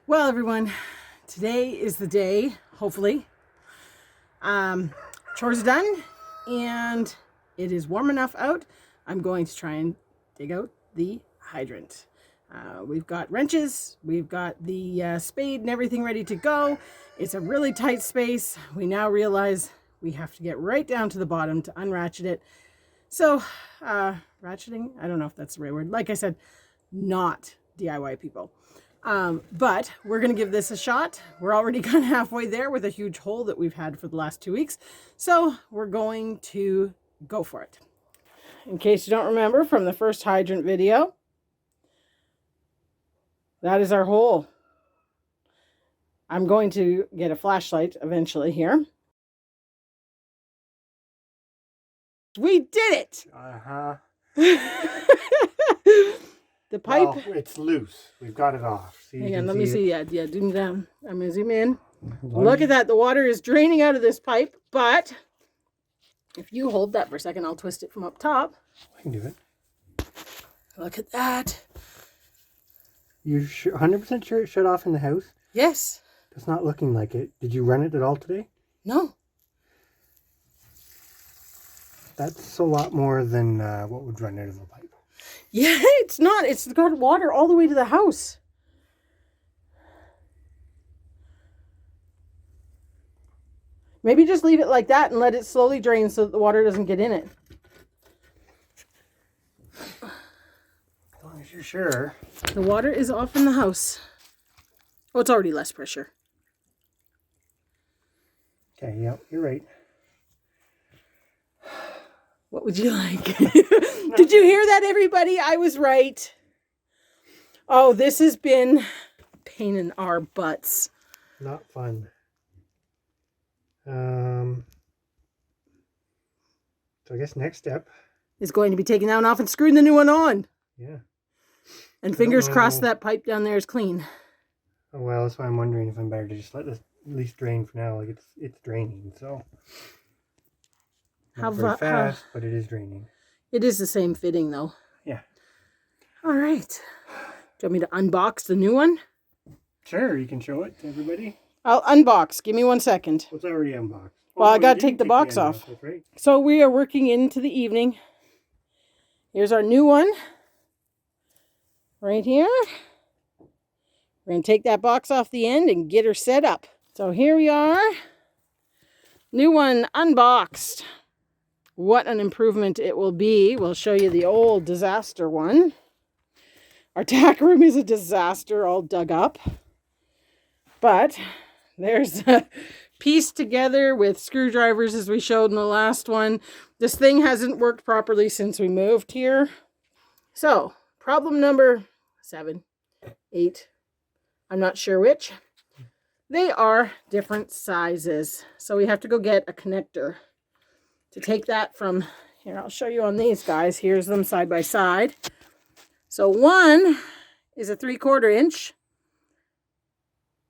Well, everyone, today is the day, hopefully. Chores are done and it is warm enough out. I'm going to try and dig out the hydrant. We've got wrenches, we've got the spade and everything ready to go. It's a really tight space. We now realize we have to get right down to the bottom to unratchet it. So, ratcheting, I don't know if that's the right word. Like I said, not DIY people. But we're going to give this a shot. We're already kind of halfway there with a huge hole that we've had for the last 2 weeks. So we're going to go for it. In case you don't remember from the first hydrant video, that is our hole. I'm going to get a flashlight eventually here. We did it! Uh-huh. The pipe. Well, it's loose. We've got it off. So Hang on, let me see. Yeah, zoom down. I'm going to zoom in. Look at that. The water is draining out of this pipe, but if you hold that for a second, I'll twist it from up top. I can do it. Look at that. You're 100% sure it shut off in the house? Yes. It's not looking like it. Did you run it at all today? No. That's a lot more than what would run out of a pipe. Yeah, it's not. It's got water all the way to the house. Maybe just leave it like that and let it slowly drain so that the water doesn't get in it. As long as you're sure. The water is off in the house. Oh, it's already less pressure. Okay, yeah, you're right. What would you like? Did you hear that, everybody? I was right. Oh, this has been a pain in our butts. Not fun. So I guess next step is going to be taking that one off and screwing the new one on. Yeah. And fingers crossed that pipe down there is clean. Oh, well, that's why I'm wondering if I'm better to just let this at least drain for now. Like it's draining, so. Not very fast, but it is draining. It is the same fitting, though. Yeah. All right. Do you want me to unbox the new one? Sure, you can show it to everybody. I'll unbox. Give me 1 second. It's already unboxed. Well, I got to take the box off. That's right. So we are working into the evening. Here's our new one. Right here. We're going to take that box off the end and get her set up. So here we are. New one unboxed. What an improvement it will be. We'll show you the old disaster one. Our tack room is a disaster, all dug up. But there's a piece together with screwdrivers as we showed in the last one. This thing hasn't worked properly since we moved here. So, problem number 7, 8, I'm not sure which. They are different sizes. So we have to go get a connector to take that from, here, I'll show you on these guys. Here's them side by side. So one is a 3/4 inch.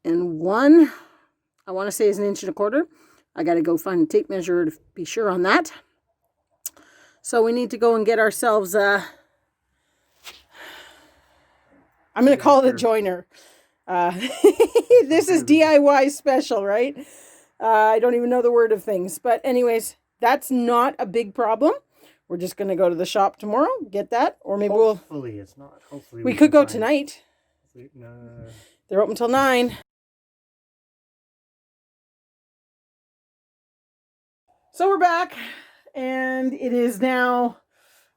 And one, I want to say is 1 1/4 inches. I got to go find a tape measure to be sure on that. So we need to go and get ourselves a, I'm going to call it a joiner. This is DIY special, right? I don't even know the word of things. But anyways, that's not a big problem. We're just going to go to the shop tomorrow, get that. Or maybe Hopefully it's not. Hopefully we could go tonight. No. They're open till 9. So we're back. And it is now,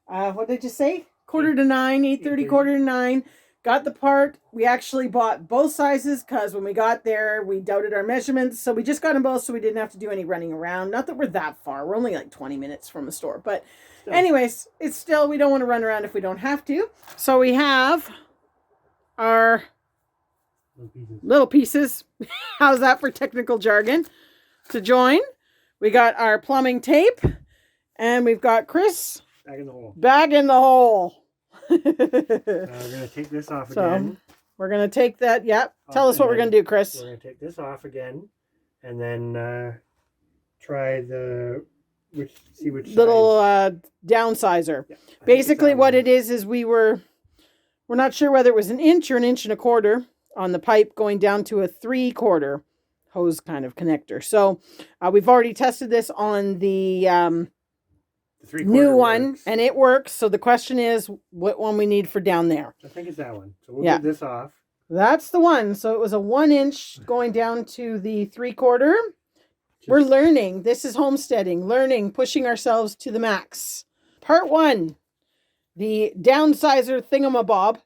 what did you say? 8:45, 8:30, 8:45. Got the part. We actually bought both sizes because when we got there, we doubted our measurements. So we just got them both so we didn't have to do any running around. Not that we're that far. We're only like 20 minutes from the store. But anyways, it's still, we don't want to run around if we don't have to. So we have our little pieces. How's that for technical jargon? To join. We got our plumbing tape. And we've got Chris. Back in the hole. Back in the hole. We're going to take this off again. We're going to take that. Yep. Tell us what we're going to do, Chris. We're going to take this off again. And then try the, see which little downsizer. Yeah, basically what it is we're not sure whether it was 1 inch or 1 1/4 inches. on the pipe going down to a 3/4 hose kind of connector. So we've already tested this on the new one, works. and it works. So the question is what one we need for down there. I think it's that one. So we'll get this off. That's the one. So it was a 1-inch going down to the 3/4. We're learning. This is homesteading, learning, pushing ourselves to the max. Part 1, the downsizer thingamabob.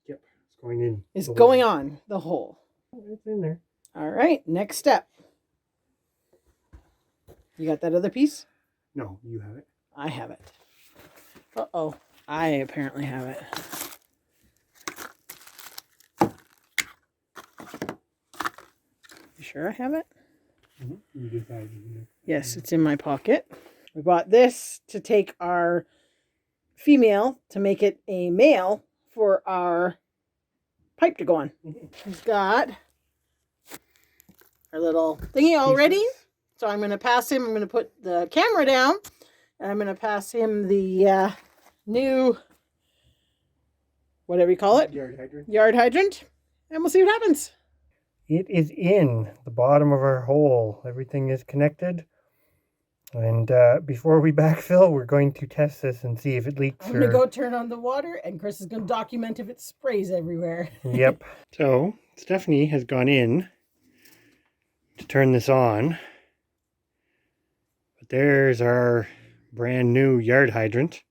Yep, it's going in. Is going on the hole. It's in there. All right, next step. You got that other piece? No, you have it. I have it. Uh-oh, I apparently have it. You sure I have it? Mm-hmm. You just had it in there. Yes, it's in my pocket. We bought this to take our female to make it a male for our pipe to go on. We've got our little thingy all ready. So I'm going to pass him. I'm going to put the camera down, and I'm going to pass him the new, whatever you call it, Yard hydrant, and we'll see what happens. It is in the bottom of our hole. Everything is connected. And before we backfill, we're going to test this and see if it leaks. I'm going to go turn on the water, and Chris is going to document if it sprays everywhere. Yep. So Stephanie has gone in to turn this on. But there's our brand new yard hydrant.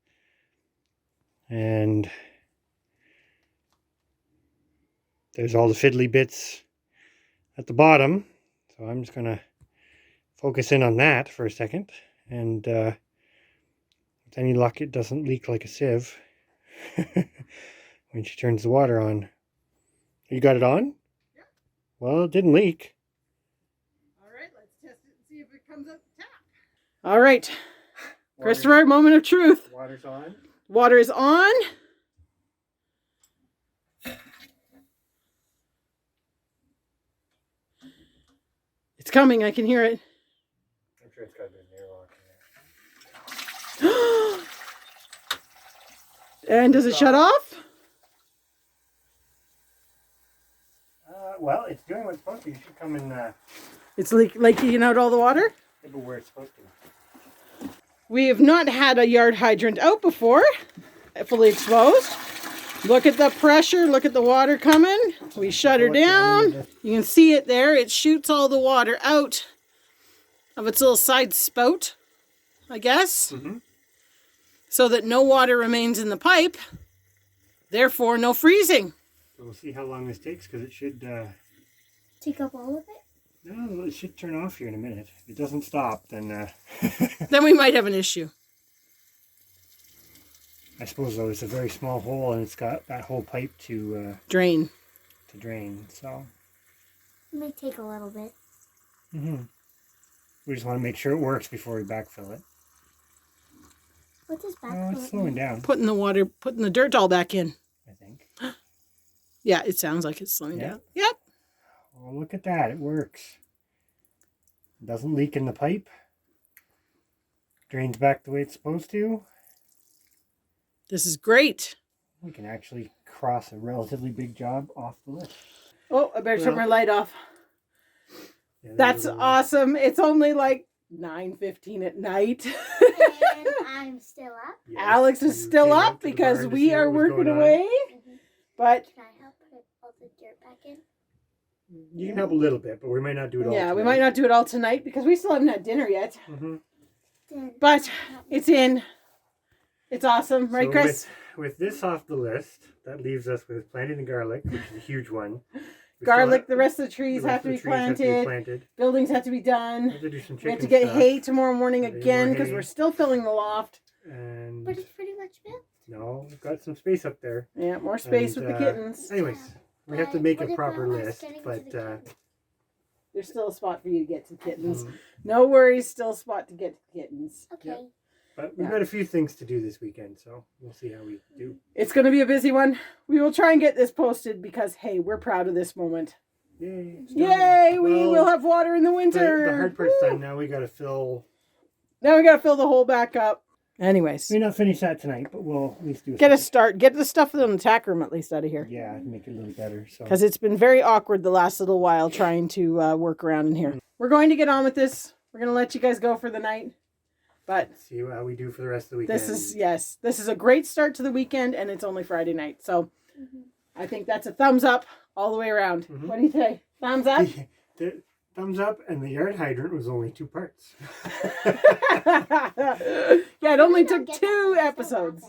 And there's all the fiddly bits at the bottom. So I'm just going to focus in on that for a second. And with any luck, it doesn't leak like a sieve when she turns the water on. You got it on? Yeah. Well, it didn't leak. All right, let's test it and see if it comes up the tap. All right, Christopher, moment of truth. Water's on. Water is on. It's coming. I can hear it. I'm sure it's got a bit of airlock in there. And does it shut off? Well, it's doing what it's supposed to. You should come in. It's leaking out all the water? Where it's supposed to. We have not had a yard hydrant out before, fully exposed. Look at the pressure. Look at the water coming. We shut her down. You can see it there. It shoots all the water out of its little side spout, I guess, so that no water remains in the pipe. Therefore, no freezing. So we'll see how long this takes, because it should... Take up all of it? No, it should turn off here in a minute. If it doesn't stop, then... Then we might have an issue. I suppose, though, it's a very small hole, and it's got that whole pipe to... Drain. To drain, so... It may take a little bit. We just want to make sure it works before we backfill it. What does Oh, backfill it's slowing down, Putting the dirt all back in. I think. Yeah, it sounds like it's slowing down. Yep. Oh, look at that. It works. It doesn't leak in the pipe. Drains back the way it's supposed to. This is great. We can actually cross a relatively big job off the list. Oh, I better turn my light off. Yeah, That's awesome. It's only like 9:15 at night. And I'm still up. Yes, Alex is still up because we are working away. But Can I help put all the dirt back in? You can help a little bit, but we might not do it all. yeah, we might not do it all tonight because we still haven't had dinner yet. Then But it's in. It's awesome, right, So Chris? With this off the list, that leaves us with planting the garlic, which is a huge one. Garlic, the rest of the trees have to be planted. Buildings have to be done. We have to do some chicken We have to get stuff. hay tomorrow morning Get more again because hay. we're still filling the loft. And But it's pretty much built. no, we've got some space up there. Yeah, more space And, with the kittens. Anyways, we have to But make what a if proper I was list, getting to but the kittens? There's still a spot for you to get to the kittens. No worries, still a spot to get to the kittens. Okay. but we've got a few things to do this weekend, so we'll see how we do. It's going to be a busy one. We will try and get this posted because, hey, we're proud of this moment. Yay! Yay! We Well, will have water in the winter. The hard part's done. Now we got to fill. Now we got to fill the hole back up. Anyways, May not finish that tonight, but we'll at least do get a start. start. Get the stuff on the tack room at least out of here. Yeah, make it a little better. So Because it's been very awkward the last little while trying to work around in here. We're going to get on with this. We're going to let you guys go for the night. But see how we do for the rest of the weekend. this is a great start to the weekend, and it's only Friday night. So I think that's a thumbs up all the way around. What do you say? Thumbs up? The thumbs up, and the yard hydrant was only 2 parts. Yeah, it only don't took get 2 that. episodes.